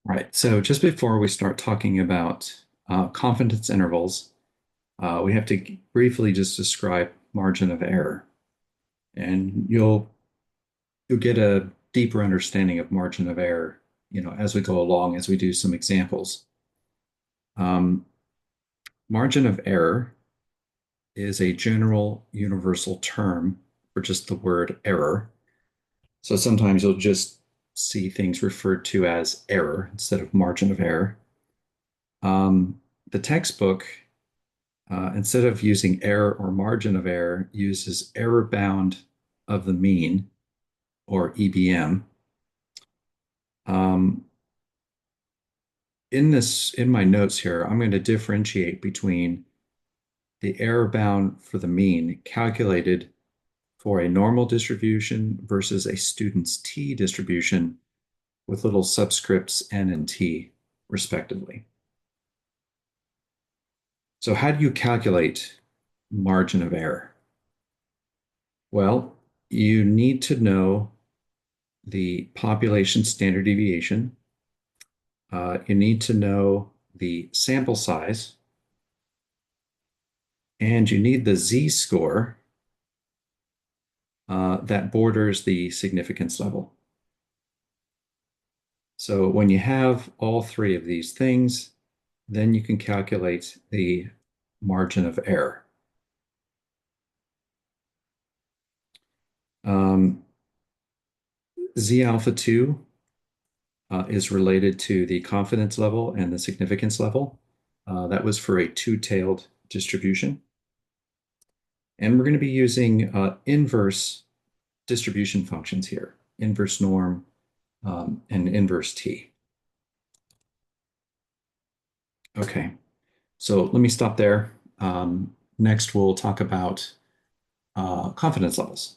Right. So just before we start talking about confidence intervals, we have to briefly just describe margin of error, and you'll get a deeper understanding of margin of error, as we go along, as we do some examples. Um, Margin of error is a general universal term for just the word error. So sometimes you'll just see things referred to as error instead of margin of error. The textbook, instead of using error or margin of error, uses error bound of the mean, or EBM. Um, in my notes here, I'm going to differentiate between the error bound for the mean calculated for a normal distribution versus a student's t distribution with little subscripts n and t, respectively. So how do you calculate margin of error? Well, you need to know the population standard deviation. You need to know the sample size, and you need the z-score that borders the significance level. So when you have all three of these things, then you can calculate the margin of error. Um, Z alpha 2 is related to the confidence level and the significance level. That was for a two-tailed distribution. And we're going to be using inverse distribution functions here, inverse norm and inverse t. Okay, so let me stop there. Next, we'll talk about confidence levels.